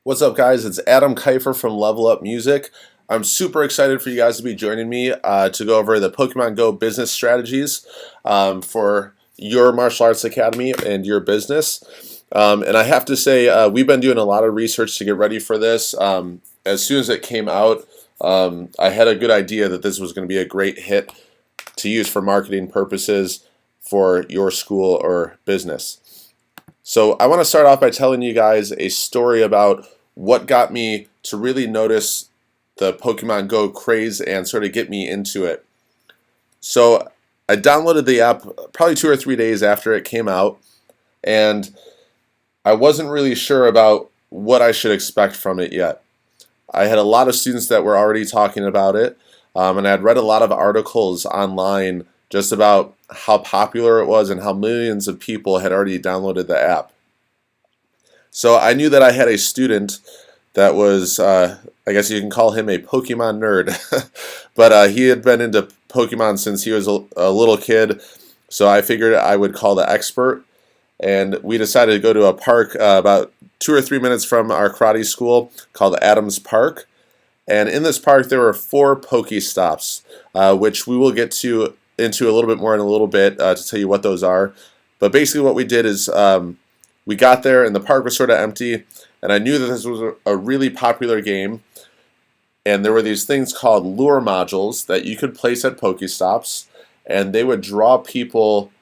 What's up, guys? It's Adam Keifer from Level Up Music. I'm super excited for you guys to be joining me to go over the Pokemon Go business strategies for your martial arts academy and your business. And I have to say, we've been doing a lot of research to get ready for this. As soon as it came out, I had a good idea that this was going to be a great hit to use for marketing purposes for your school or business. So I want to start off by telling you guys a story about what got me to really notice the Pokemon Go craze and sort of get me into it. So I downloaded the app probably 2 or 3 days after it came out, and I wasn't really sure about what I should expect from it yet. I had a lot of students that were already talking about it, and I had read a lot of articles online just about how popular it was and how millions of people had already downloaded the app. So I knew that I had a student that was, I guess you can call him a Pokemon nerd, but he had been into Pokemon since he was a little kid, so I figured I would call the expert, and we decided to go to a park about 2 or 3 minutes from our karate school called Adams Park, and in this park there were 4 Pokestops, which we will get into a little bit more in a little bit to tell you what those are. But basically what we did is we got there and the park was sort of empty, and I knew that this was a really popular game, and there were these things called lure modules that you could place at Pokestops, and they would draw people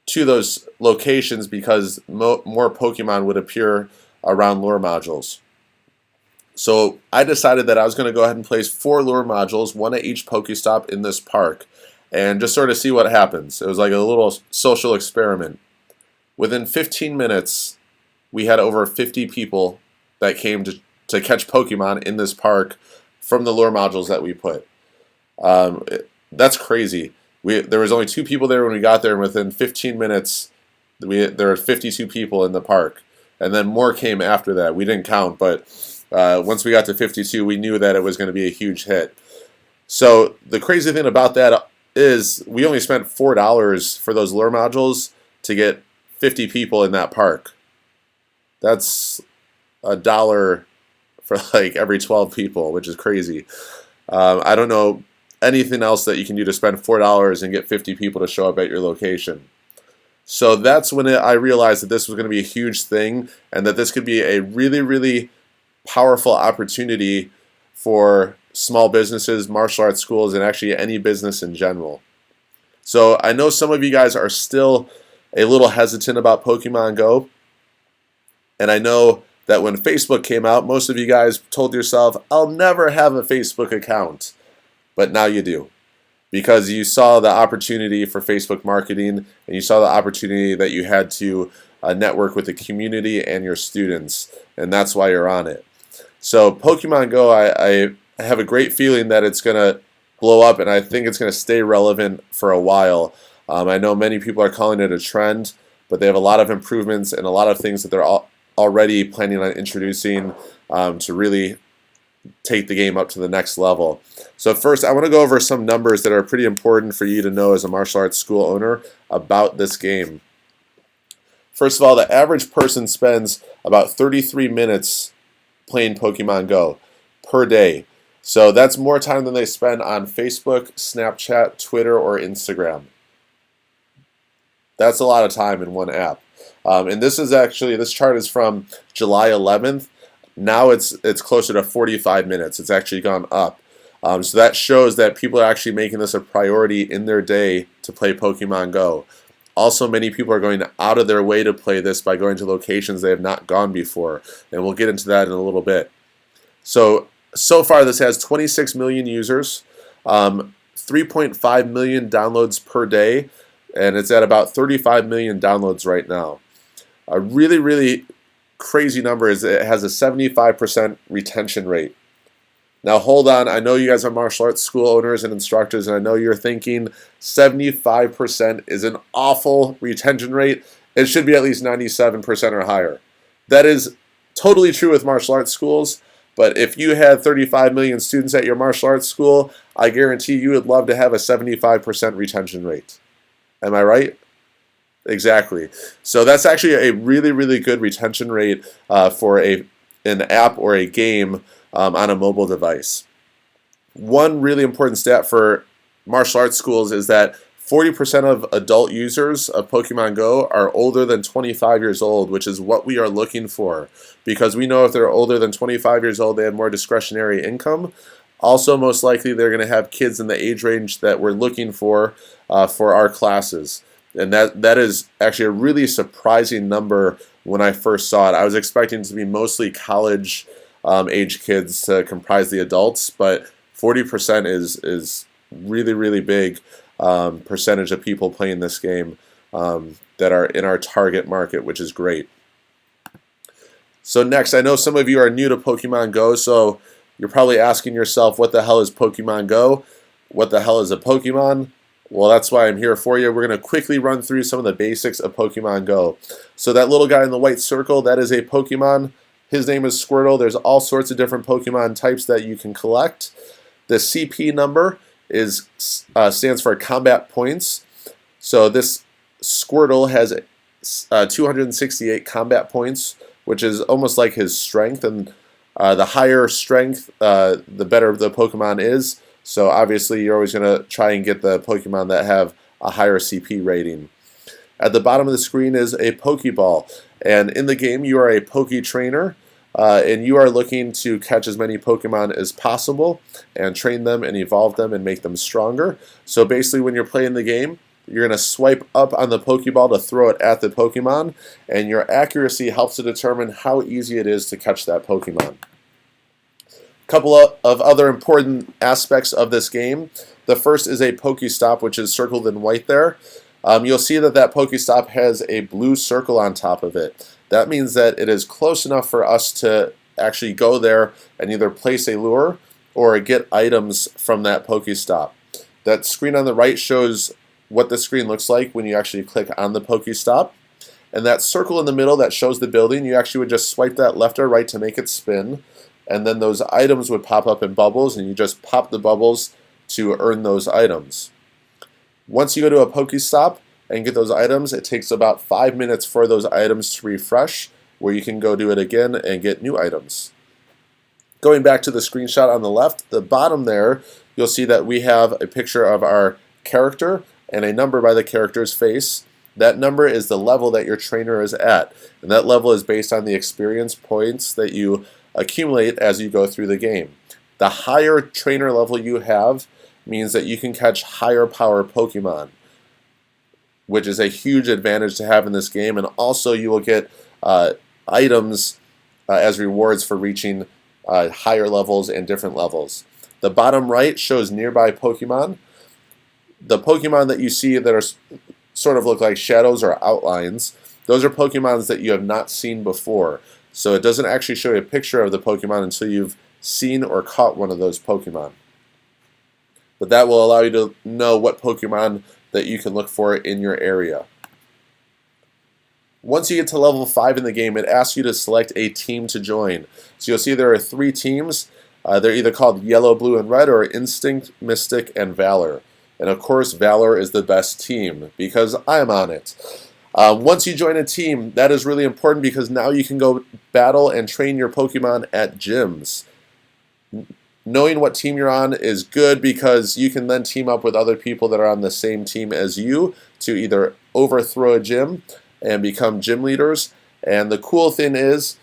to those locations because more Pokemon would appear around lure modules. So I decided that I was going to go ahead and place 4 lure modules, 1 at each Pokestop in this park, and just sort of see what happens. It was like a little social experiment. Within 15 minutes, we had over 50 people that came to catch Pokemon in this park from the lure modules that we put. That's crazy. There was only 2 people there when we got there, and within 15 minutes, there were 52 people in the park. And then more came after that. We didn't count, but once we got to 52, we knew that it was going to be a huge hit. So the crazy thing about that is we only spent $4 for those lure modules to get 50 people in that park. That's $1 for like every 12 people, which is crazy. I don't know anything else that you can do to spend $4 and get 50 people to show up at your location. So that's when I realized that this was going to be a huge thing, and that this could be a really, really powerful opportunity for small businesses, martial arts schools, and actually any business in general. So I know some of you guys are still a little hesitant about Pokemon Go, and I know that when Facebook came out, most of you guys told yourself, I'll never have a Facebook account. But now you do, because you saw the opportunity for Facebook marketing, and you saw the opportunity that you had to network with the community and your students, and that's why you're on it. So Pokemon Go, I have a great feeling that it's going to blow up, and I think it's going to stay relevant for a while. I know many people are calling it a trend, but they have a lot of improvements and a lot of things that they're already planning on introducing to really take the game up to the next level. So first, I want to go over some numbers that are pretty important for you to know as a martial arts school owner about this game. First of all, the average person spends about 33 minutes playing Pokemon Go per day. So that's more time than they spend on Facebook, Snapchat, Twitter, or Instagram. That's a lot of time in one app. And this chart is from July 11th. Now it's closer to 45 minutes. It's actually gone up. So that shows that people are actually making this a priority in their day to play Pokemon Go. Also, many people are going out of their way to play this by going to locations they have not gone before. And we'll get into that in a little bit. So far this has 26 million users, 3.5 million downloads per day, and it's at about 35 million downloads right now. A really, really crazy number is it has a 75% retention rate. Now hold on, I know you guys are martial arts school owners and instructors, and I know you're thinking 75% is an awful retention rate. It should be at least 97% or higher. That is totally true with martial arts schools, but if you had 35 million students at your martial arts school, I guarantee you would love to have a 75% retention rate. Am I right? Exactly. So that's actually a really, really good retention rate for a an app or a game on a mobile device. One really important stat for martial arts schools is that 40% of adult users of Pokemon Go are older than 25 years old, which is what we are looking for, because we know if they're older than 25 years old, they have more discretionary income. Also, most likely, they're going to have kids in the age range that we're looking for our classes. And that is actually a really surprising number when I first saw it. I was expecting it to be mostly college age kids to comprise the adults, but 40% is really, really big percentage of people playing this game that are in our target market, which is great. So next, I know some of you are new to Pokemon Go, so you're probably asking yourself, what the hell is Pokemon Go? What the hell is a Pokemon? Well, that's why I'm here for you. We're going to quickly run through some of the basics of Pokemon Go. So that little guy in the white circle, that is a Pokemon. His name is Squirtle. There's all sorts of different Pokemon types that you can collect. The CP number stands for combat points. So this Squirtle has 268 combat points, which is almost like his strength, and the higher strength, the better the Pokemon is. So obviously you're always going to try and get the Pokemon that have a higher CP rating. At the bottom of the screen is a Pokeball, and in the game you are a Poke Trainer, and you are looking to catch as many Pokemon as possible and train them and evolve them and make them stronger. So basically when you're playing the game, you're going to swipe up on the Pokeball to throw it at the Pokemon, and your accuracy helps to determine how easy it is to catch that Pokemon. A couple of other important aspects of this game. The first is a Pokestop, which is circled in white there. You'll see that Pokestop has a blue circle on top of it. That means that it is close enough for us to actually go there and either place a lure or get items from that Pokestop. That screen on the right shows what the screen looks like when you actually click on the Pokestop. And that circle in the middle that shows the building, you actually would just swipe that left or right to make it spin. And then those items would pop up in bubbles, and you just pop the bubbles to earn those items. Once you go to a Pokestop and get those items, it takes about 5 minutes for those items to refresh, where you can go do it again and get new items. Going back to the screenshot on the left, the bottom there, you'll see that we have a picture of our character and a number by the character's face. That number is the level that your trainer is at, and that level is based on the experience points that you accumulate as you go through the game. The higher trainer level you have means that you can catch higher power Pokemon, which is a huge advantage to have in this game, and also you will get items as rewards for reaching higher levels and different levels. The bottom right shows nearby Pokemon. The Pokemon that you see that are sort of look like shadows or outlines, those are Pokemons that you have not seen before. So it doesn't actually show you a picture of the Pokemon until you've seen or caught one of those Pokemon. But that will allow you to know what Pokemon that you can look for in your area. Once you get to level 5 in the game, it asks you to select a team to join. So you'll see there are 3 teams. They're either called Yellow, Blue, and Red, or Instinct, Mystic, and Valor. And of course, Valor is the best team because I'm on it. Once you join a team, that is really important because now you can go battle and train your Pokemon at gyms. Knowing what team you're on is good because you can then team up with other people that are on the same team as you to either overthrow a gym and become gym leaders. And the cool thing is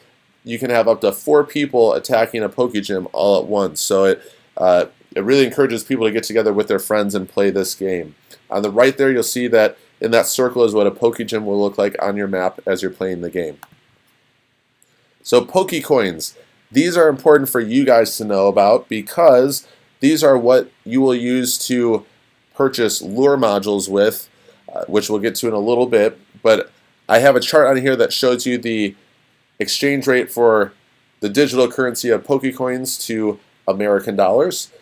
you can have up to 4 people attacking a Pokegym all at once. So it really encourages people to get together with their friends and play this game. On the right there, you'll see that in that circle is what a Pokegym will look like on your map as you're playing the game. So Pokecoins, these are important for you guys to know about because these are what you will use to purchase lure modules with, which we'll get to in a little bit. But I have a chart on here that shows you the exchange rate for the digital currency of Pokecoins to American dollars.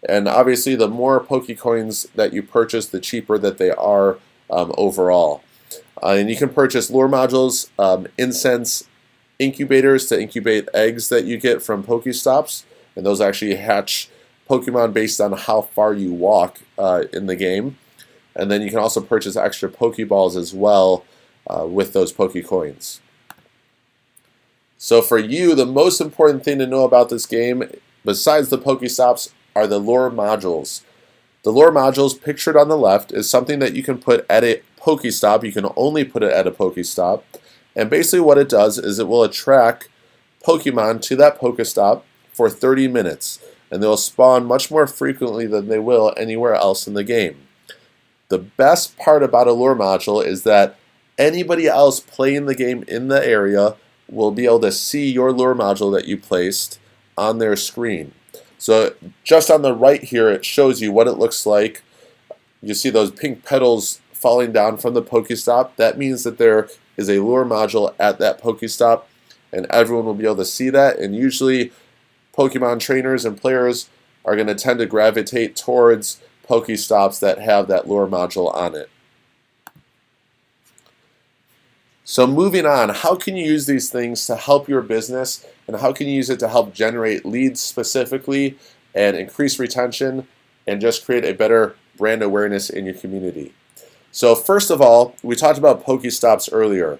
And obviously the more Pokecoins that you purchase, the cheaper that they are overall. And you can purchase lure modules, incense incubators to incubate eggs that you get from Pokestops, and those actually hatch Pokemon based on how far you walk in the game. And then you can also purchase extra Pokeballs as well with those Pokecoins. So for you, the most important thing to know about this game, besides the Pokestops, are the lure modules. The lure modules pictured on the left is something that you can put at a Pokestop. You can only put it at a Pokestop. And basically what it does is it will attract Pokemon to that Pokestop for 30 minutes. And they'll spawn much more frequently than they will anywhere else in the game. The best part about a lure module is that anybody else playing the game in the area will be able to see your lure module that you placed on their screen. So just on the right here, it shows you what it looks like. You see those pink petals falling down from the Pokestop. That means that there is a lure module at that Pokestop, and everyone will be able to see that. And usually Pokemon trainers and players are going to tend to gravitate towards Pokestops that have that lure module on it. So moving on, how can you use these things to help your business, and how can you use it to help generate leads specifically and increase retention and just create a better brand awareness in your community? So first of all, we talked about Pokestops earlier.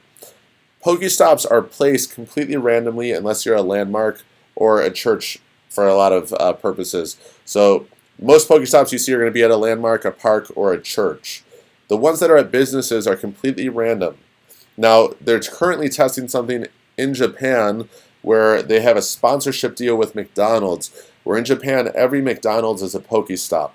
Pokestops are placed completely randomly unless you're a landmark or a church for a lot of purposes. So most Pokestops you see are going to be at a landmark, a park, or a church. The ones that are at businesses are completely random. Now, they're currently testing something in Japan where they have a sponsorship deal with McDonald's, where in Japan every McDonald's is a Pokestop,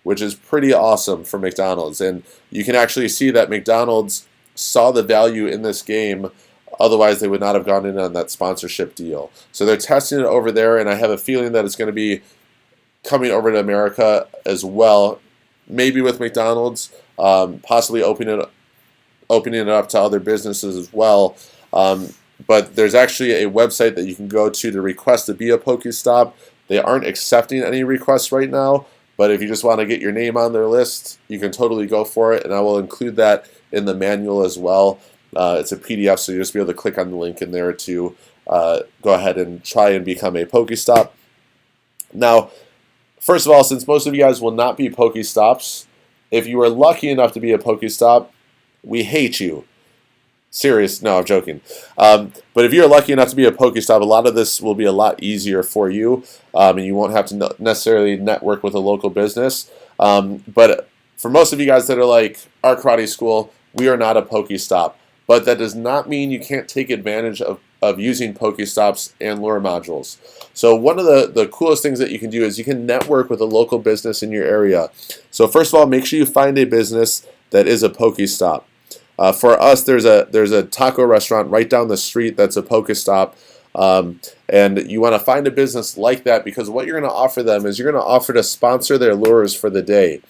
which is pretty awesome for McDonald's. And you can actually see that McDonald's saw the value in this game, otherwise they would not have gone in on that sponsorship deal. So they're testing it over there, and I have a feeling that it's going to be coming over to America as well, maybe with McDonald's, possibly opening it up to other businesses as well. But there's actually a website that you can go to request to be a Pokestop. They aren't accepting any requests right now, but if you just want to get your name on their list, you can totally go for it, and I will include that in the manual as well. It's a PDF, so you'll just be able to click on the link in there to go ahead and try and become a Pokestop. Now, first of all, since most of you guys will not be Pokestops, if you are lucky enough to be a Pokestop, we hate you. Serious? No, I'm joking. But if you're lucky enough to be a Pokestop, a lot of this will be a lot easier for you, and you won't have to necessarily network with a local business. But for most of you guys that are like our karate school, we are not a Pokestop. But that does not mean you can't take advantage of using Pokestops and lure modules. So one of the coolest things that you can do is you can network with a local business in your area. So first of all, make sure you find a business that is a Pokestop. For us, there's a taco restaurant right down the street that's a Pokestop, and you want to find a business like that, because what you're going to offer them is you're going to offer to sponsor their lures for the day,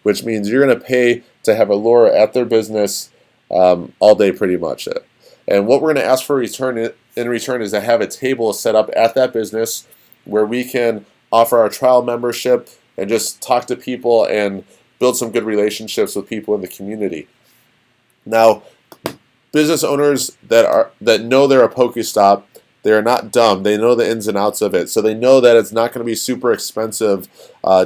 which means you're going to pay to have a lure at their business all day pretty much. And what we're going to ask for in return is to have a table set up at that business where we can offer our trial membership and just talk to people and build some good relationships with people in the community. Now, business owners that know they're a Pokestop, they are not dumb. They know the ins and outs of it. So they know that it's not going to be super expensive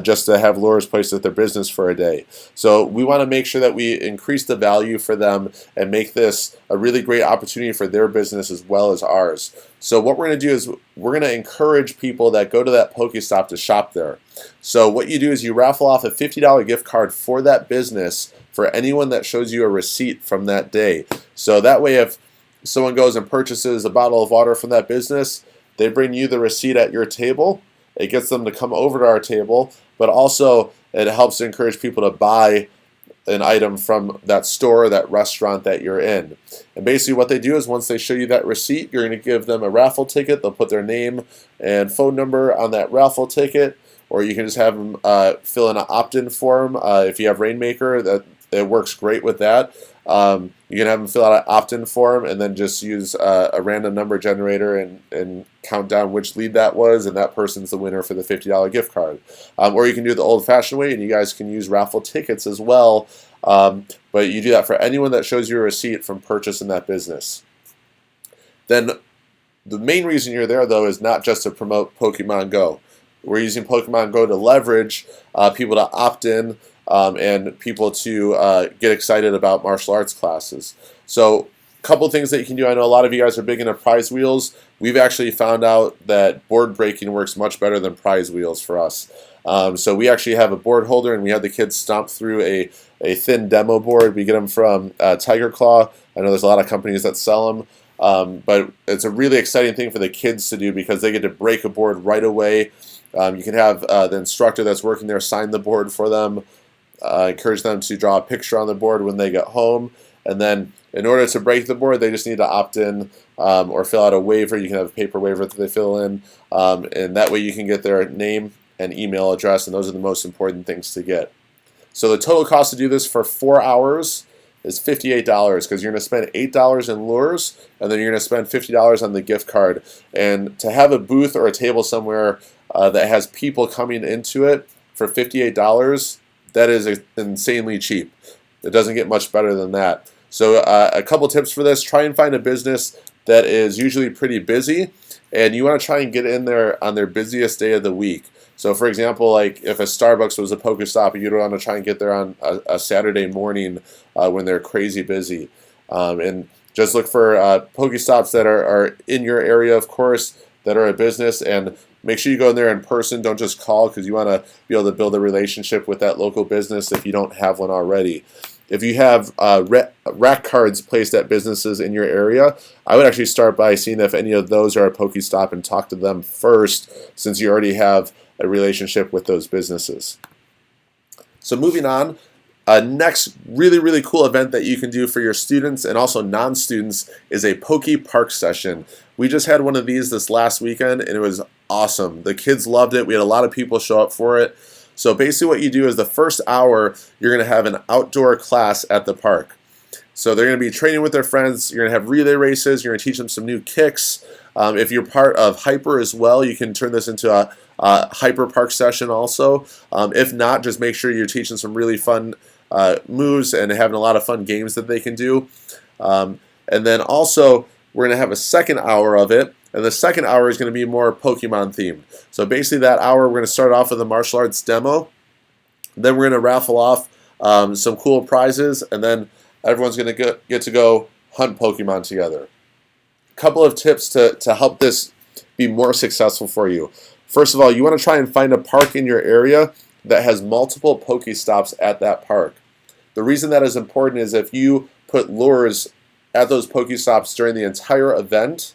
just to have lures placed at their business for a day. So we want to make sure that we increase the value for them and make this a really great opportunity for their business as well as ours. So what we're going to do is we're going to encourage people that go to that Pokestop to shop there. So what you do is you raffle off a $50 gift card for that business for anyone that shows you a receipt from that day. So that way, if someone goes and purchases a bottle of water from that business, they bring you the receipt at your table. It gets them to come over to our table, but also it helps encourage people to buy an item from that store or that restaurant that you're in. And basically what they do is once they show you that receipt, you're going to give them a raffle ticket. They'll put their name and phone number on that raffle ticket, or you can just have them fill in an opt-in form. If you have Rainmaker, it works great with that. You can have them fill out an opt-in form and then just use a random number generator and count down which lead that was, and that person's the winner for the $50 gift card. Or you can do it the old-fashioned way, and you guys can use raffle tickets as well. But you do that for anyone that shows you a receipt from purchase in that business. Then the main reason you're there, though, is not just to promote Pokemon Go. We're using Pokemon Go to leverage people to opt in, and people to get excited about martial arts classes. So Couple things that you can do. I know a lot of you guys are big into prize wheels. We've actually found out that board breaking works much better than prize wheels for us. So we actually have a board holder, and we have the kids stomp through a thin demo board. We get them from Tiger Claw. I know there's a lot of companies that sell them. But it's a really exciting thing for the kids to do because they get to break a board right away. You can have the instructor that's working there sign the board for them, encourage them to draw a picture on the board when they get home, and then in order to break the board, they just need to opt in or fill out a waiver. You can have a paper waiver that they fill in, and that way you can get their name and email address, and those are the most important things to get. So the total cost to do this for 4 hours is $58 because you're going to spend $8 in lures, and then you're going to spend $50 on the gift card. And to have a booth or a table somewhere that has people coming into it for $58, that is insanely cheap. It doesn't get much better than that. So a couple tips for this: try and find a business that is usually pretty busy, and you want to try and get in there on their busiest day of the week. So for example, like if a Starbucks was a Pokestop, you'd want to try and get there on a Saturday morning when they're crazy busy. And just look for Pokestops that are in your area, of course, that are a business, and make sure you go in there in person. Don't just call, because you want to be able to build a relationship with that local business if you don't have one already. If you have rack cards placed at businesses in your area, I would actually start by seeing if any of those are a Pokestop and talk to them first, since you already have a relationship with those businesses. So moving on, next really cool event that you can do for your students and also non-students is a Poke Park session. We just had one of these this last weekend, and it was awesome. The kids loved it. We had a lot of people show up for it. So basically what you do is the first hour, you're going to have an outdoor class at the park. So they're going to be training with their friends. You're going to have relay races. You're going to teach them some new kicks. If you're part of Hyper as well, you can turn this into a Hyper Park session also. If not, just make sure you're teaching some really fun moves and having a lot of fun games that they can do. And then also, we're going to have a second hour of it, and the second hour is going to be more Pokemon themed. So basically that hour, we're going to start off with a martial arts demo. Then we're going to raffle off some cool prizes, and then everyone's going to get to go hunt Pokemon together. Couple of tips to help this be more successful for you. First of all, you want to try and find a park in your area that has multiple Pokestops at that park. The reason that is important is if you put lures at those Pokestops during the entire event,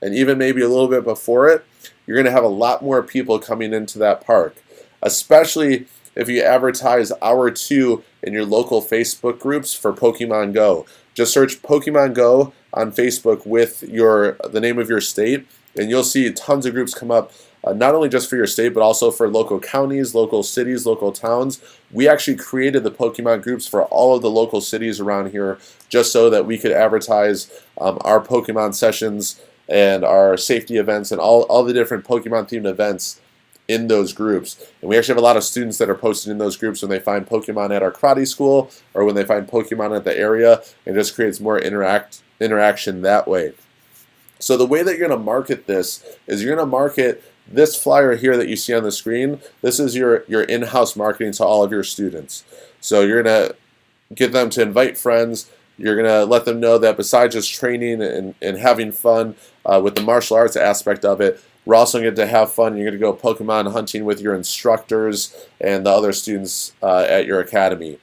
and even maybe a little bit before it, you're going to have a lot more people coming into that park, especially if you advertise hour 2 in your local Facebook groups for Pokemon Go. Just search Pokemon Go on Facebook with the name of your state, and you'll see tons of groups come up, not only just for your state, but also for local counties, local cities, local towns. We actually created the Pokemon groups for all of the local cities around here just so that we could advertise our Pokemon sessions and our safety events and all the different Pokemon-themed events in those groups. And we actually have a lot of students that are posted in those groups when they find Pokemon at our karate school or when they find Pokemon at the area, and it just creates more interaction that way. So the way that you're going to market this is you're going to market this flyer here that you see on the screen. This is your in-house marketing to all of your students. So you're going to get them to invite friends. You're going to let them know that besides just training and having fun with the martial arts aspect of it, we're also going to have fun. You're going to go Pokemon hunting with your instructors and the other students at your academy.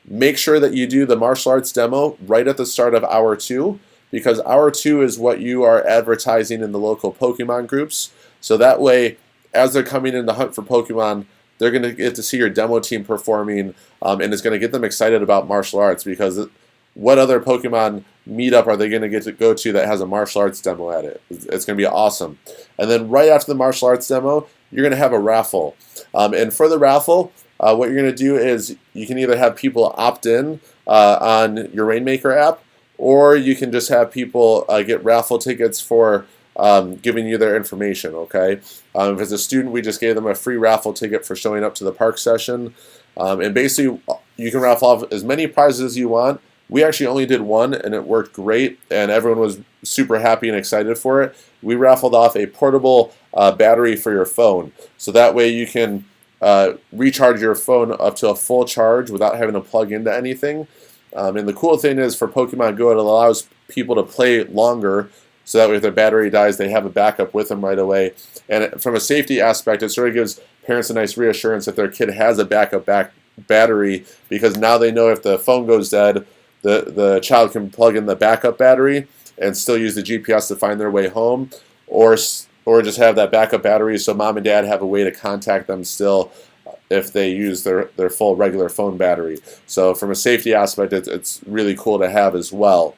Make sure that you do the martial arts demo right at the start of hour 2, because hour 2 is what you are advertising in the local Pokemon groups. So that way, as they're coming in to hunt for Pokemon, they're going to get to see your demo team performing, and it's going to get them excited about martial arts, because what other Pokemon meetup are they going to get to go to that has a martial arts demo at it? It's going to be awesome. And then right after the martial arts demo, you're going to have a raffle. And for the raffle, what you're going to do is you can either have people opt in on your Rainmaker app, or you can just have people get raffle tickets for giving you their information, okay? If it's a student, we just gave them a free raffle ticket for showing up to the park session. And basically, you can raffle off as many prizes as you want. We actually only did one, and it worked great, and everyone was super happy and excited for it. We raffled off a portable battery for your phone, so that way you can recharge your phone up to a full charge without having to plug into anything. And the cool thing is for Pokemon Go, it allows people to play longer, so that way if their battery dies, they have a backup with them right away. And from a safety aspect, it sort of gives parents a nice reassurance that their kid has a backup battery, because now they know if the phone goes dead, the child can plug in the backup battery and still use the GPS to find their way home, or just have that backup battery so mom and dad have a way to contact them still if they use their full regular phone battery. So from a safety aspect, it's really cool to have as well.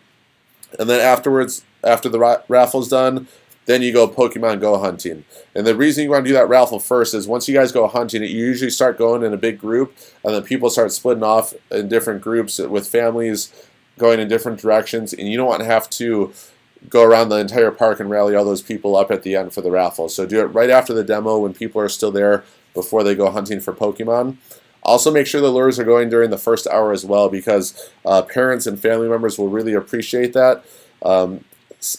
And then afterwards, after the raffle's done, then you go Pokemon Go hunting. And the reason you want to do that raffle first is once you guys go hunting, you usually start going in a big group, and then people start splitting off in different groups with families going in different directions, and you don't want to have to go around the entire park and rally all those people up at the end for the raffle. So do it right after the demo when people are still there before they go hunting for Pokemon. Also make sure the lures are going during the first hour as well, because parents and family members will really appreciate that.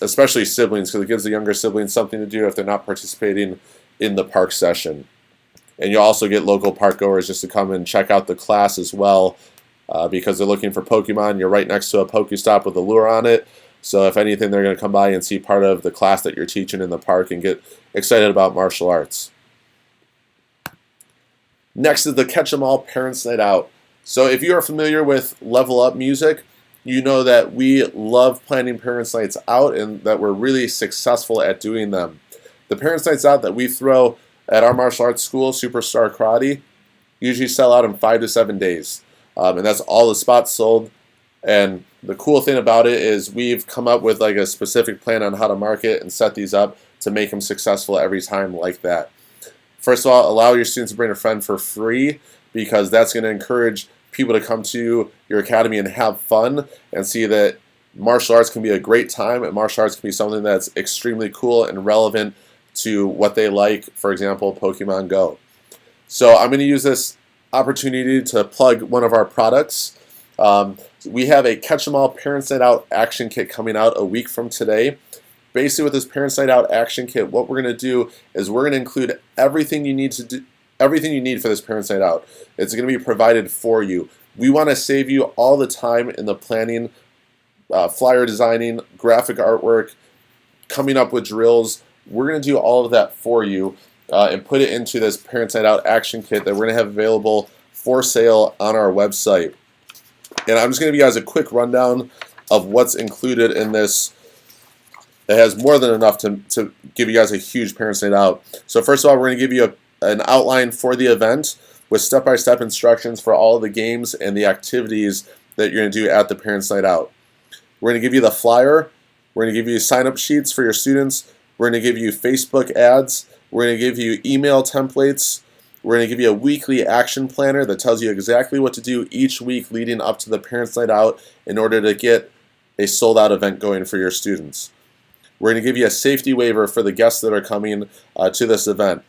Especially siblings, because it gives the younger siblings something to do if they're not participating in the park session. And you'll also get local park goers just to come and check out the class as well, because they're looking for Pokemon. You're right next to a Pokestop with a lure on it, so if anything, they're going to come by and see part of the class that you're teaching in the park and get excited about martial arts. Next is the Catch 'em All Parents Night Out. So if you are familiar with Level Up Music, you know that we love planning Parents Nights Out and that we're really successful at doing them. The Parents Nights Out that we throw at our martial arts school, Superstar Karate, usually sell out in 5 to 7 days. And that's all the spots sold. And the cool thing about it is we've come up with like a specific plan on how to market and set these up to make them successful every time like that. First of all, allow your students to bring a friend for free, because that's going to encourage people to come to your academy and have fun and see that martial arts can be a great time, and martial arts can be something that's extremely cool and relevant to what they like, for example, Pokemon Go. So I'm going to use this opportunity to plug one of our products. We have a Catch 'em All Parents Night Out action kit coming out a week from today. Basically, with this Parents Night Out action kit, what we're going to do is we're going to include everything you need to do, everything you need for this Parents Night Out. It's going to be provided for you. We want to save you all the time in the planning, flyer designing, graphic artwork, coming up with drills. We're going to do all of that for you and put it into this Parents Night Out action kit that we're going to have available for sale on our website. And I'm just going to give you guys a quick rundown of what's included in this. It has more than enough to give you guys a huge Parents Night Out. So first of all, we're going to give you an outline for the event with step-by-step instructions for all of the games and the activities that you're going to do at the Parents Night Out. We're going to give you the flyer. We're going to give you sign-up sheets for your students. We're going to give you Facebook ads. We're going to give you email templates. We're going to give you a weekly action planner that tells you exactly what to do each week leading up to the Parents Night Out in order to get a sold-out event going for your students. We're going to give you a safety waiver for the guests that are coming to this event.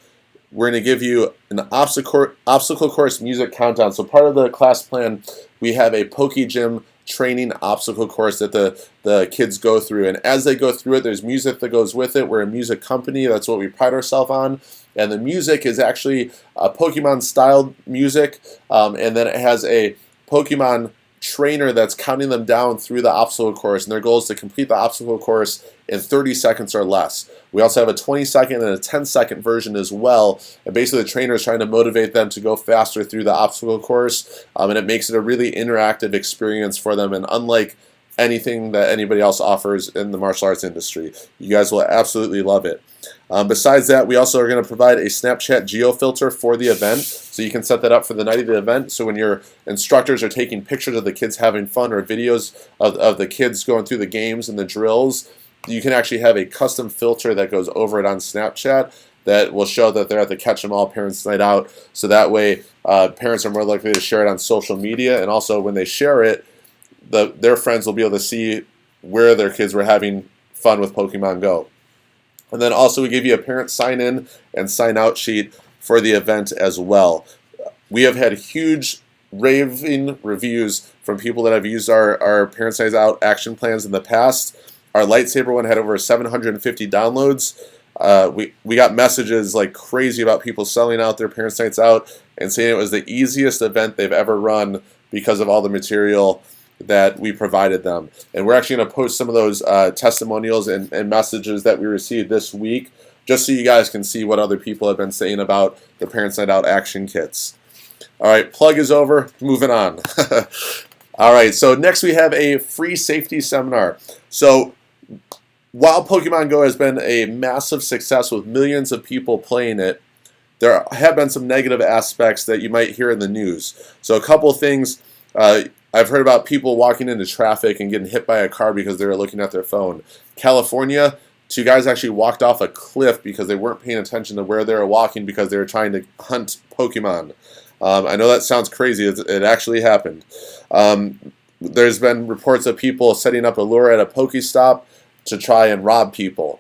We're going to give you an obstacle course music countdown. So part of the class plan, we have a Poke Gym training obstacle course that the kids go through. And as they go through it, there's music that goes with it. We're a music company. That's what we pride ourselves on. And the music is actually Pokemon-styled music. And then it has a Pokemon trainer that's counting them down through the obstacle course, and their goal is to complete the obstacle course in 30 seconds or less. We also have a 20-second and a 10-second version as well, and basically the trainer is trying to motivate them to go faster through the obstacle course, and it makes it a really interactive experience for them, and unlike anything that anybody else offers in the martial arts industry. You guys will absolutely love it. Besides that, we also are going to provide a Snapchat GeoFilter for the event, so you can set that up for the night of the event. So when your instructors are taking pictures of the kids having fun or videos of the kids going through the games and the drills, you can actually have a custom filter that goes over it on Snapchat that will show that they're at the Catch 'em All Parents Night Out. So that way, parents are more likely to share it on social media, and also when they share it, their friends will be able to see where their kids were having fun with Pokemon Go. And then also we give you a parent sign-in and sign-out sheet for the event as well. We have had huge raving reviews from people that have used our Parents Night Out action plans in the past. Our lightsaber one had over 750 downloads. We got messages like crazy about people selling out their Parents Nights Out and saying it was the easiest event they've ever run because of all the material that we provided them. And we're actually going to post some of those testimonials and messages that we received this week, just so you guys can see what other people have been saying about the Parents Night Out action kits. All right, plug is over. Moving on. All right, so next we have a free safety seminar. So while Pokemon Go has been a massive success with millions of people playing it, there have been some negative aspects that you might hear in the news. So a couple things, I've heard about people walking into traffic and getting hit by a car because they were looking at their phone. California, 2 guys actually walked off a cliff because they weren't paying attention to where they were walking because they were trying to hunt Pokemon. I know that sounds crazy. It actually happened. There's been reports of people setting up a lure at a Pokestop to try and rob people.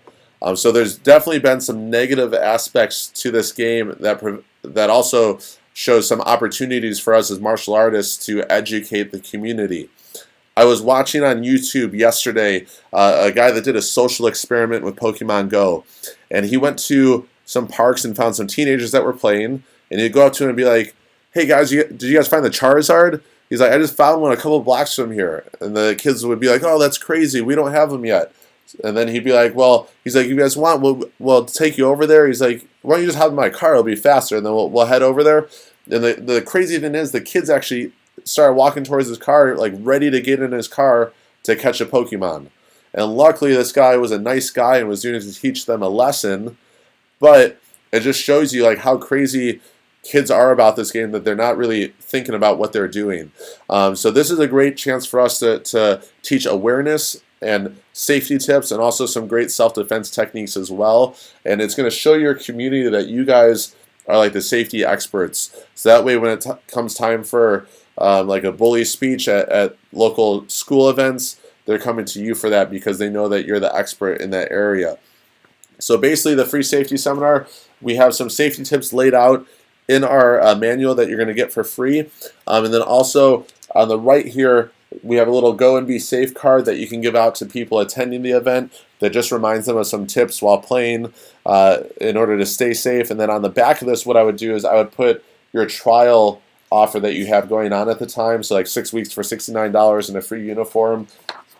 So there's definitely been some negative aspects to this game that also shows some opportunities for us as martial artists to educate the community. I was watching on YouTube yesterday a guy that did a social experiment with Pokemon Go, and he went to some parks and found some teenagers that were playing, and he'd go up to them and be like, "Hey guys, did you guys find the Charizard?" He's like, "I just found one a couple blocks from here." And the kids would be like, "Oh, that's crazy. We don't have them yet." And then he'd be like, "Well," he's like, "if you guys want, we'll take you over there." He's like, "Why don't you just have my car? It'll be faster, and then we'll head over there." And the crazy thing is, the kids actually started walking towards his car, like ready to get in his car to catch a Pokemon. And luckily, this guy was a nice guy and was doing it to teach them a lesson. But it just shows you like how crazy kids are about this game, that they're not really thinking about what they're doing. So this is a great chance for us to teach awareness and safety tips, and also some great self-defense techniques as well. And it's going to show your community that you guys are like the safety experts. So that way, when it comes time for like a bully speech at local school events, they're coming to you for that because they know that you're the expert in that area. So basically, the free safety seminar, we have some safety tips laid out in our manual that you're going to get for free. And then also on the right here, we have a little Go and Be Safe card that you can give out to people attending the event that just reminds them of some tips while playing in order to stay safe. And then on the back of this, what I would do is I would put your trial offer that you have going on at the time, so like 6 weeks for $69 and a free uniform,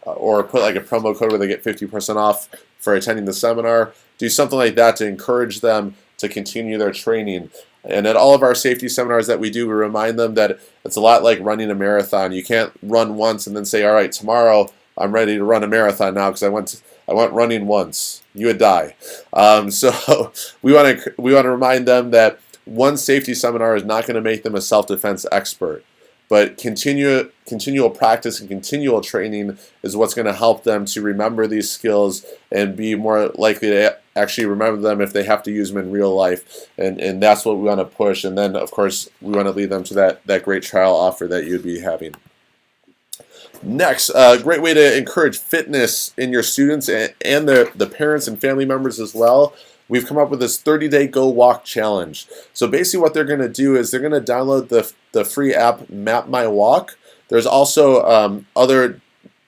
or put like a promo code where they get 50% off for attending the seminar. Do something like that to encourage them to continue their training. And at all of our safety seminars that we do, we remind them that it's a lot like running a marathon. You can't run once and then say, "All right, tomorrow I'm ready to run a marathon now because I went running once." You would die. So we want to remind them that one safety seminar is not going to make them a self-defense expert, but continual practice and continual training is what's going to help them to remember these skills and be more likely to actually remember them if they have to use them in real life. And that's what we want to push. And then, of course, we want to lead them to that great trial offer that you'd be having. Next, a great way to encourage fitness in your students and the parents and family members as well. We've come up with this 30-day Go Walk Challenge. So basically what they're going to do is they're going to download the free app Map My Walk. There's also other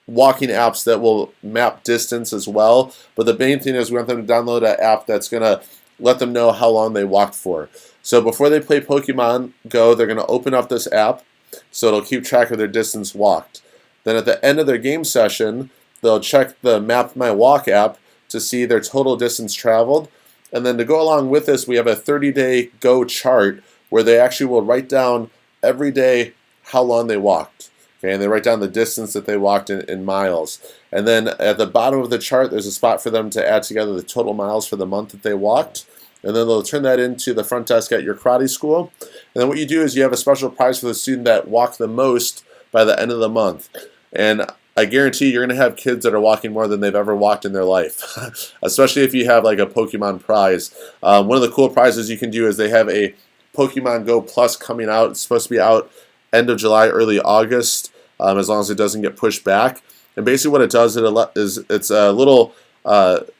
walking apps that will map distance as well. But the main thing is we want them to download an app that's going to let them know how long they walked for. So before they play Pokemon Go, they're going to open up this app so it'll keep track of their distance walked. Then at the end of their game session, they'll check the Map My Walk app to see their total distance traveled. And then to go along with this, we have a 30-day Go chart where they actually will write down every day how long they walked. Okay, and they write down the distance that they walked in miles. And then at the bottom of the chart, there's a spot for them to add together the total miles for the month that they walked. And then they'll turn that into the front desk at your karate school. And then what you do is you have a special prize for the student that walked the most by the end of the month. And I guarantee you're going to have kids that are walking more than they've ever walked in their life, especially if you have like a Pokemon prize. One of the cool prizes you can do is they have a Pokemon Go Plus coming out. It's supposed to be out end of July, early August, as long as it doesn't get pushed back. And basically what it does is it's a little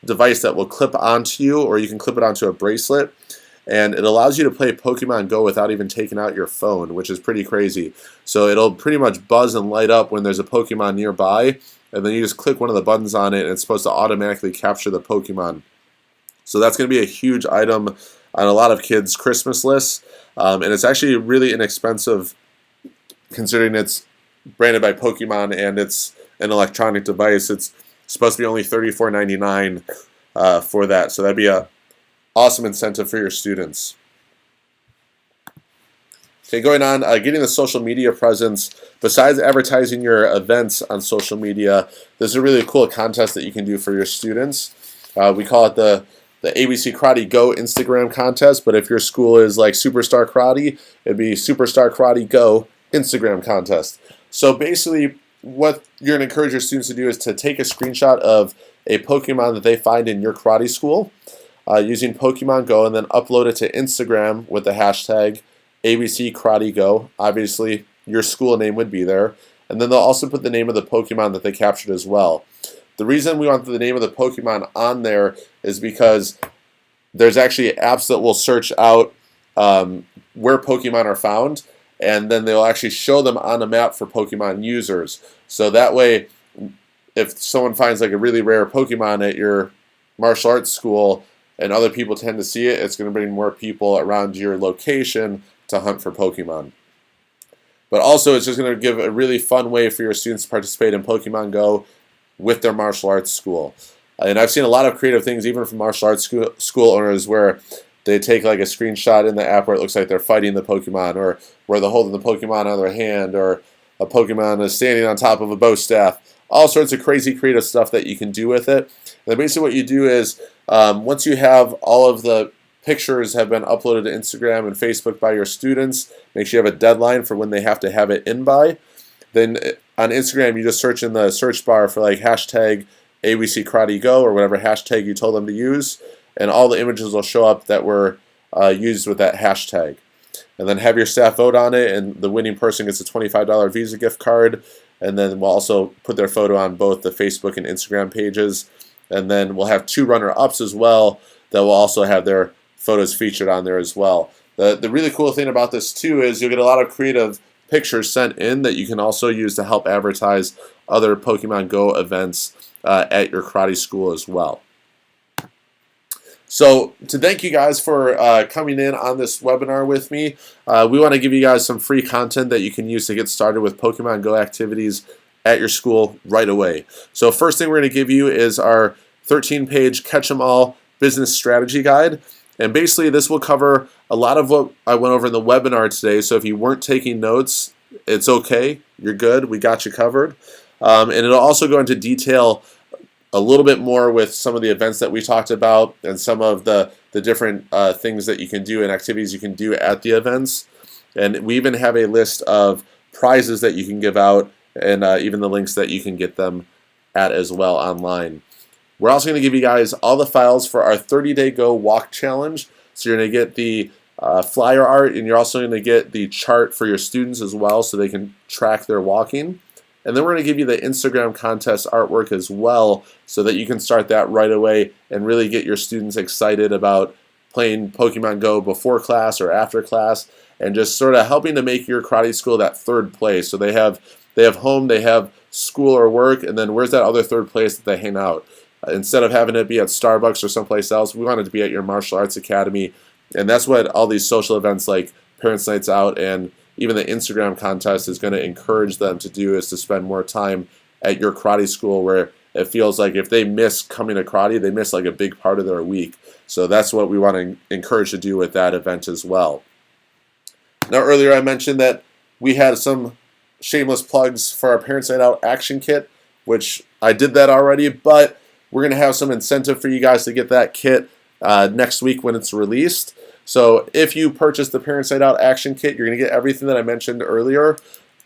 device that will clip onto you, or you can clip it onto a bracelet. And it allows you to play Pokemon Go without even taking out your phone, which is pretty crazy. So it'll pretty much buzz and light up when there's a Pokemon nearby, and then you just click one of the buttons on it, and it's supposed to automatically capture the Pokemon. So that's going to be a huge item on a lot of kids' Christmas lists, and it's actually really inexpensive considering it's branded by Pokemon and it's an electronic device, it's supposed to be only $34.99 for that. So that'd be a awesome incentive for your students. Okay, going on, getting the social media presence. Besides advertising your events on social media, there's a really cool contest that you can do for your students. We call it the ABC Karate Go Instagram contest, but if your school is like Superstar Karate, it'd be Superstar Karate Go Instagram contest. So basically, what you're going to encourage your students to do is to take a screenshot of a Pokemon that they find in your karate school using Pokemon Go and then upload it to Instagram with the hashtag ABC Karate Go. Obviously, your school name would be there. And then they'll also put the name of the Pokemon that they captured as well. The reason we want the name of the Pokemon on there is because there's actually apps that will search out where Pokemon are found, and then they'll actually show them on a map for Pokemon users. So that way, if someone finds like a really rare Pokemon at your martial arts school and other people tend to see it, it's going to bring more people around your location to hunt for Pokemon. But also, it's just going to give a really fun way for your students to participate in Pokemon Go with their martial arts school. And I've seen a lot of creative things, even from martial arts school owners, where they take like a screenshot in the app where it looks like they're fighting the Pokemon, or where they're holding the Pokemon on their hand, or a Pokemon is standing on top of a bow staff. All sorts of crazy creative stuff that you can do with it. And then basically what you do is, once you have all of the pictures have been uploaded to Instagram and Facebook by your students, make sure you have a deadline for when they have to have it in by. Then on Instagram, you just search in the search bar for like hashtag ABC Karate Go or whatever hashtag you told them to use, and all the images will show up that were used with that hashtag. And then have your staff vote on it, and the winning person gets a $25 Visa gift card, and then we'll also put their photo on both the Facebook and Instagram pages. And then we'll have 2 runner-ups as well that will also have their photos featured on there as well. The really cool thing about this too is you'll get a lot of creative pictures sent in that you can also use to help advertise other Pokemon Go events at your karate school as well. So to thank you guys for coming in on this webinar with me, we want to give you guys some free content that you can use to get started with Pokemon Go activities at your school right away. So first thing we're going to give you is our 13-page Catch 'em All business strategy guide. And basically this will cover a lot of what I went over in the webinar today. So if you weren't taking notes, it's okay. You're good. We got you covered. And it'll also go into detail a little bit more with some of the events that we talked about and some of the different things that you can do and activities you can do at the events. And we even have a list of prizes that you can give out and even the links that you can get them at as well online. We're also going to give you guys all the files for our 30-day Go Walk Challenge. So you're going to get the flyer art, and you're also going to get the chart for your students as well so they can track their walking. And then we're going to give you the Instagram contest artwork as well so that you can start that right away and really get your students excited about playing Pokemon Go before class or after class, and just sort of helping to make your karate school that third place. So they have home, they have school or work, and then where's that other third place that they hang out? Instead of having it be at Starbucks or someplace else, we want it to be at your martial arts academy. And that's what all these social events like Parents' Nights Out and even the Instagram contest is going to encourage them to do, is to spend more time at your karate school, where it feels like if they miss coming to karate, they miss like a big part of their week. So that's what we want to encourage to do with that event as well. Now earlier I mentioned that we had some shameless plugs for our Parents' Night Out action kit, which I did that already, but we're going to have some incentive for you guys to get that kit next week when it's released. So if you purchase the Parents' Night Out action kit, you're going to get everything that I mentioned earlier.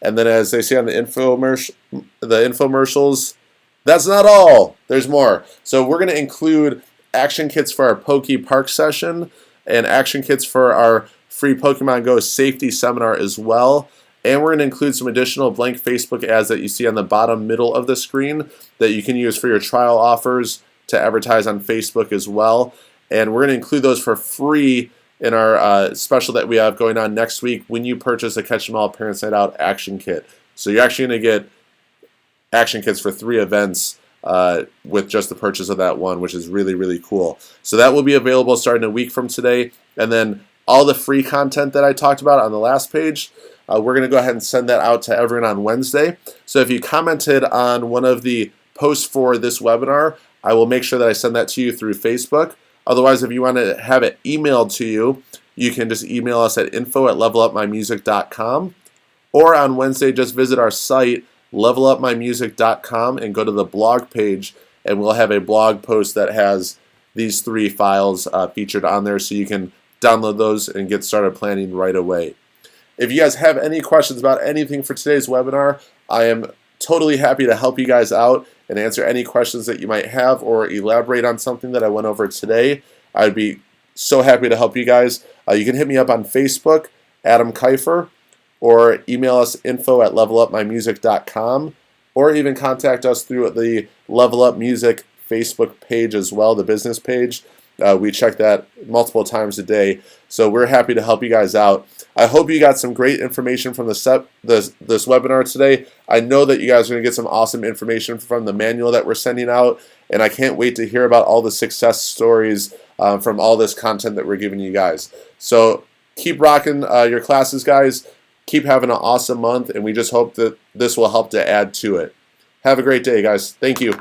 And then as they say on the infomercials, that's not all. There's more. So we're going to include action kits for our Poke Park session and action kits for our free Pokemon Go safety seminar as well. And we're going to include some additional blank Facebook ads that you see on the bottom middle of the screen that you can use for your trial offers to advertise on Facebook as well. And we're going to include those for free in our special that we have going on next week when you purchase a Catch 'em All Parents' Night Out action kit. So you're actually going to get action kits for 3 events with just the purchase of that one, which is really, really cool. So that will be available starting a week from today. And then all the free content that I talked about on the last page, We're going to go ahead and send that out to everyone on Wednesday. So if you commented on one of the posts for this webinar, I will make sure that I send that to you through Facebook. Otherwise, if you want to have it emailed to you, you can just email us at info@levelupmymusic.com. Or on Wednesday, just visit our site, levelupmymusic.com, and go to the blog page, and we'll have a blog post that has these 3 files featured on there, so you can download those and get started planning right away. If you guys have any questions about anything for today's webinar, I am totally happy to help you guys out and answer any questions that you might have or elaborate on something that I went over today. I'd be so happy to help you guys. You can hit me up on Facebook, Adam Keifer, or email us info@levelupmymusic.com, or even contact us through the Level Up Music Facebook page as well, the business page. We check that multiple times a day, so we're happy to help you guys out. I hope you got some great information from this webinar today. I know that you guys are going to get some awesome information from the manual that we're sending out, and I can't wait to hear about all the success stories from all this content that we're giving you guys. So keep rocking your classes, guys. Keep having an awesome month, and we just hope that this will help to add to it. Have a great day, guys. Thank you.